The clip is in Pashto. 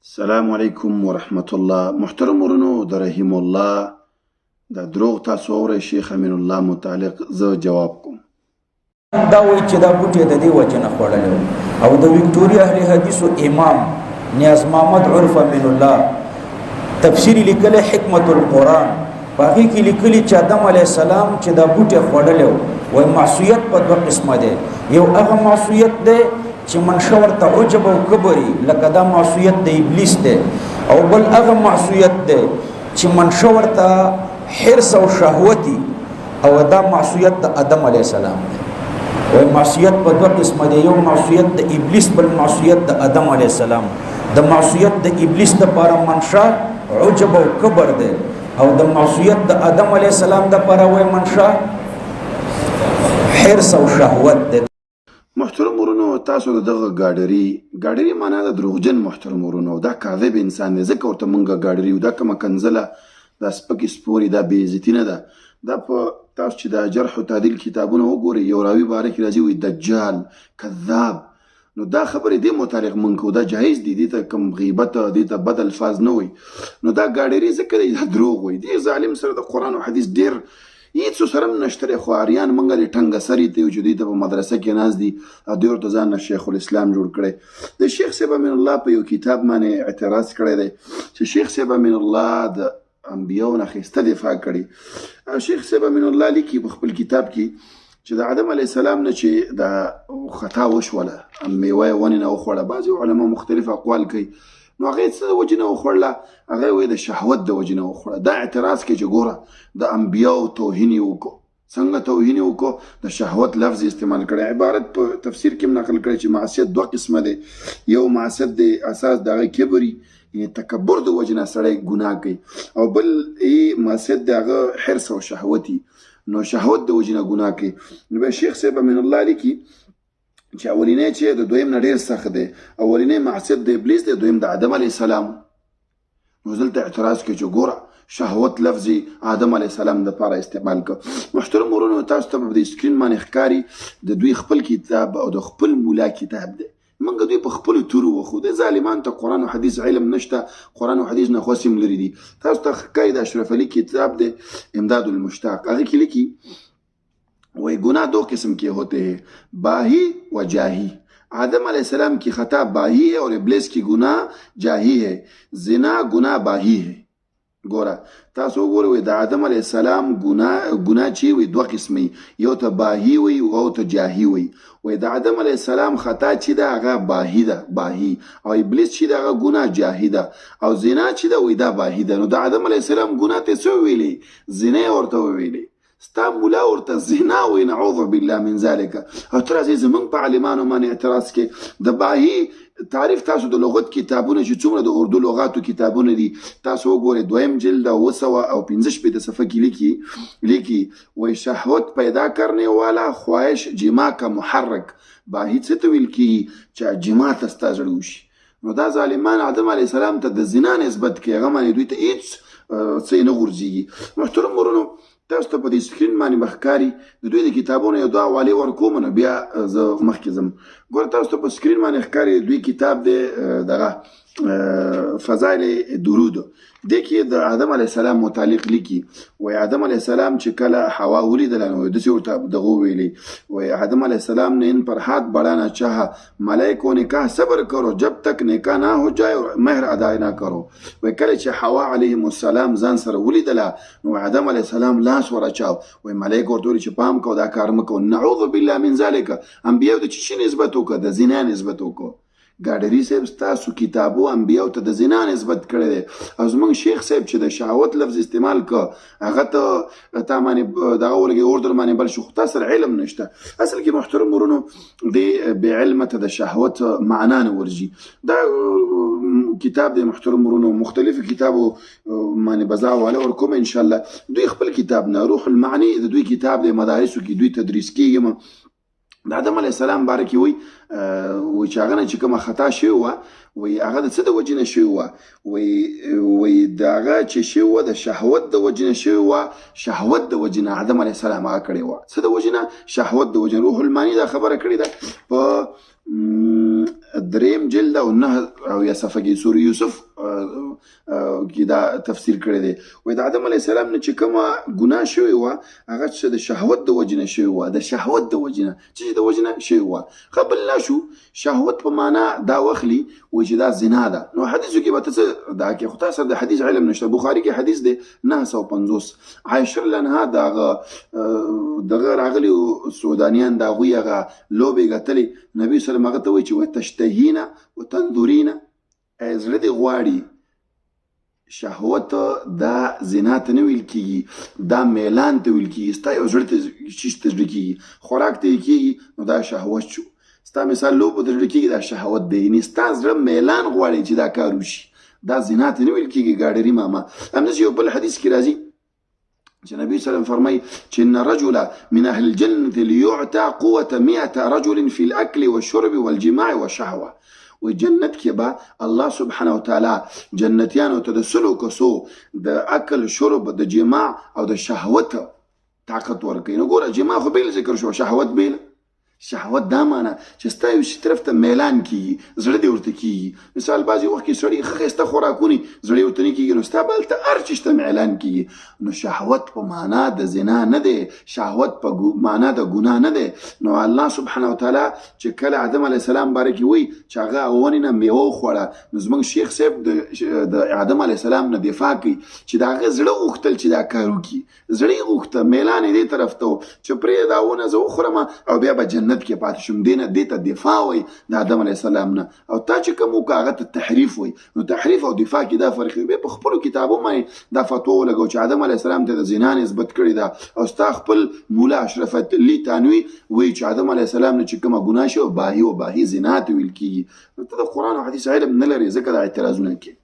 السلام علیکم ورحمت الله. محترم ورونو د رحیم الله د دروغ تاسو اورئ شیخ امین الله متعلق زه جواب کوم. دا وایي چې دا بوټی د دې وجه نه خوړلی و او د وکټوریا اهل حدیثو امام نیاز محمد عرف امین الله تفسیری لیکلی حکمت القرآن په هغې کې لیکلي چې آدم علیه السلام چې دا بوټی خوړلی و وایي معصیت په دوه قسمه دی. یو هغه معصیت دی چې منشه ورته عجب او کبري لکه دا معصیت د ابلیس دی، او بل هغه معصیت دی چې منشه ورته حرص او شهوتي، او دا معصیت د آدم علیه السلام دی. وای معصیت په دوه قسمه دی، یو معصیت د ابلیس بل معصیت د آدم علیه السلام. د معصیت د ابلیس لپاره منشه عجب او کبر دی، او د معصیت د آدم علیه السلام لپاره وای منشه حرص او شهوت دی. محترم ورونو، تاسو دغه ګاډري معنا د دروغجن محترم ورونو، دا کاذب انسان دی. ځکه ورته مونږ ګاډري یو، دا کومه کنځله، دا سپکې سپورې، دا بېعزتي نه ده. دا په تاسو چې د جرح و تعدیل کتابونه وګورئ، یو راوي باره کې راځي وایي دجال، کذاب. نو دا خبرې دې متعلق مونږ کوو، دا جایز دي، دې ته کوم غیبت، دې ته بد الفاظ نه وایي. نو دا ګاډري ځکه دی، دا دروغ وایي. دې ظالم سره د قرآن او حدیث ډېر هیڅ سره هم نشته دی، خو اریان موږ د ټنګه سري ته یو چې دوی ته په مدرسه کې ناست دي او دوی ورته ځان نه شیخ الاسلام جوړ کړی. د شیخ صاحب امین الله په یو کتاب باندې اعتراض کړی دی چې شیخ صاحب امین الله د انبیاو نه ښایسته دفاع کړي. شیخ صاحب امین الله لیکي په خپل کتاب کې چې د آدم علیه السلام نه چې د خطا وشوله، میوه یې ونې نه وخوړه. بعضې علما مختلف اقوال کوي. نو هغه څه د وجې نه وخوړله؟ هغه وایي د شهوت د وجې نه وخوړه. دا اعتراض کوي چې ګوره د انبیاو توهین یې وکړو. څنګه توهین یې وکړو؟ د شهوت لفظ استعمال کړی. عبارت په تفسیر کې هم نقل کړی چې معصیت دوه قسمه دی. یو معصیت د اساس د هغه کبري، یعنې تکبر د وجې نه سړی ګناه کوي، او بل معصیت د هغه حرص او شهوتي، نو شهوت د وجې نه ګناه کوي. نو بیا شیخ صاحب امین الله لیکي چې اولینی چې د دویم نه ډېر سخت دی. اولینی معصیت د ابلیس دی، دویم د آدم علیه السلام. نو دلته اعتراض کوي چې ګوره شهوت لفظ آدم علیه السلام دپاره استعمال کړه. محترم ورونو، تاسو ته به د سکرین باندې ښکاري د دوی خپل کتاب او د خپل مولا کتاب دی. موږ دوی په خپلو تورو وښو. د ظالمان ته قرآن و حدیث علم نشته، قرآن و حدیث نه خوښ هم لري دي. تاسو ته ښکاري د اشرف علي کتاب دی امداد المشتاق. هغې کې لیکي وही गुनाह दो किस्म के होते हैं, बाही व जाही. आदम अलैहिस्सलाम की खता बाही है और इब्लिस की गुनाह जाही है. जिना गुनाह बाही है. ګوره تاسو وګورئ د آدم علیه السلام ګناه چې وي دوه قسمه، یو ته باهي وي او ته جاهي وي. وایي د آدم علیه السلام خطا چې ده هغه باهي ده، باهي، او ابلیس چې ده هغه ګناه جاهي ده، او زنا چې ده وایي دا باهي ده. نو د آدم علیه السلام ګناه ته څه وویلې؟ زنا یې ورته وویلې. ستا مولا ورته زنا وایي، نعوذ بالله من ذلک. او ته راځئ زموږ په عالمانو باندې اعتراض کې د باهي تعریف. تاسو د لغت کتابونه چې څومره د اردو لغاتو کتابونه دي تاسو وګورئ، دویم جلد 215 صفحه کې لیکي وایي شهوت پیدا کرنے والا خواهش جما کا محرک. باهي څه ته ویل کېږي؟ چې جما ته ستا زړه وشي. نو دا ظالمان آدم علیه السلام ته د زنا نسبت کوي، هغه باندې دوی ته هېڅ څه نه غورځېږي. محترم ورونو، تاسو ته په دې سکرین باندې به ښکاري د دوی د کتابونو یو دوه حوالې ورکوم، نو بیا زه مخکې ځم. ګوره تاسو ته په سکرین باندې ښکاري دوی کتاب دی دغه فضایل درود. دې کې د آدم علیه السلام متعلق لیکي وایي آدم علیه السلام چې کله حوا ولیدله نو داسې ورته دغه وویلې. وایي آدم علیه السلام نے ان پر ہاتھ بڑھانا چاہا، ملائکوں نے کہا صبر کرو جب تک نکاح نہ ہو جائے اور مہر ادا نہ کرو. وایي کله چې حوا علیهم السلام ځان سره ولیدله نو آدم علیه السلام لاس ورچاو. وایي ملایکو ورته ویلي چې پام کوه دا کار مه کوه. نعوذ بالله من ذلک. انبیاو ته چې نسبت وکړه؟ د زنا نسبت وکړه. ګاډري صاحب ستاسو کتابو انبیاو ته د زنا نسبت کړی دی، او زموږ شیخ صاحب چې د شهوت لفظ استعمال که هغه ته تا باندې دغه ولګي اوردر باندې بل شو، خو تا سره علم نشته. اصل کې محترم ورونو د بې علمه ته د شهوت معنا نه ورځي. دا کتاب دی محترم ورونو، مختلفو کتابو باندې به زه حواله ورکوم انشاءالله. دوی خپل کتاب نه روح المعانی د دوی کتاب دی، مدارسو کې دوی تدریس کېږي. د آدم علیه السلام باره کې وایي چې هغه نه چې کومه خطا شوې وه وایي هغه د څه د وجې نه شوې وه وایي د هغه چې شوې وه د شهوت د وجې نه شوې وه شهوت د وجې نه آدم علیه السلام هغه کړې وه څه د وجې نه شهوت د وجې نه روح المانی دا خبره کړې ده په دریم جلد او 9 او یا صفحه کې سورې یوسف کې دا تفسیر کړی دی وایي د آدم علیه السلام نه چې کومه ګناه شوې وه هغه چې د شهوت د وجې نه شوې وه د شهوت د وجې نه چې د وجې نه شوې وه ښه بل لا شو شهوت په معنا دا واخلي وایي چې دا زنا ده نو حدیثو کې به ته څه دا کې خو تا سره د حدیث علم نشته بخاري کې حدیث دی 950 عایشه رضی الله عنها دغه راغلي سودانیان د هغوی هغه لوبې ګټلې نبي صلی الله علیه وسلم هغه ته وایي چې وتشتهین وتنظرین زړه دې غواړي شهوت دا زنا ته نه ویل کېږي دا میلان ته ویل کېږي ستا یو زړه ته شیش ته زړه کېږي خوراک ته یې کېږي نو دا شهوت شو ستا مثال لوبو ته زړه کېږي دا شهوت دی یعنې ستا زړه میلان غواړي چې دا کار وشي دا زنا ته نه ویل کېږي ګاډري ماما همداسې یو بل حدیث کې راځي چې نبی صلی الله علیه وسلم فرمایي چې ان رجل من اهل الجنة ليعطى قوة 100 رجل في الاكل والشرب والجماع والشهوة و جنت کې به الله سبحانه وتعالی جنتیانو ته د سلو کسو د اکل شرب د جماع او د شهوت طاقت ورکوي نو ګوره جماع خو بیل ذکر شو شهوت بیل شهوت دا معنا چې ستا یو شي طرف ته میلان کېږي زړه دې ورته کېږي مثال بعضې وخت کې سړي ښه ښایسته خوراکونی زړه یې ورته نه کېږي نو ستا به هلته هر چیز ته میلان کېږي نو شهوت په معنا د زنا نه دی شهوت په معنا د ګناه نه دی نو الله سبحانه وتعالی چې کله آدم علیه السلام باره کې وایي چې هغه ونې نه میوه وخوړه نو زموږ شیخ صاحب د آدم علیه السلام نه دفاع کوي چې د هغه زړه غوښتل چې دا کار وکړي زړه یې غوښته میلان یې دې طرف ته و چې پرې دا ونه زه وخورم او بیا به جنت کې پاتې شم دې ته دفاع وایي د آدم علیه السلام نه او تا چې کوم وکړه هغه ته تحریف وایي نو تحریف او دفاع کې دا فرق دی بیا په خپلو کتابو باندې دا فتوا ولګو چې آدم علیه السلام ته د زنا نسبت کړې ده او ستا خپل مولا اشرف علي تانوي وایي چې آدم علیه السلام نه چې کومه ګناه شوه باهي و باهي زنا ته ویل کېږي نو ته د قرآن او حدیث علم نه لرې ځکه دا اعتراضونه کوي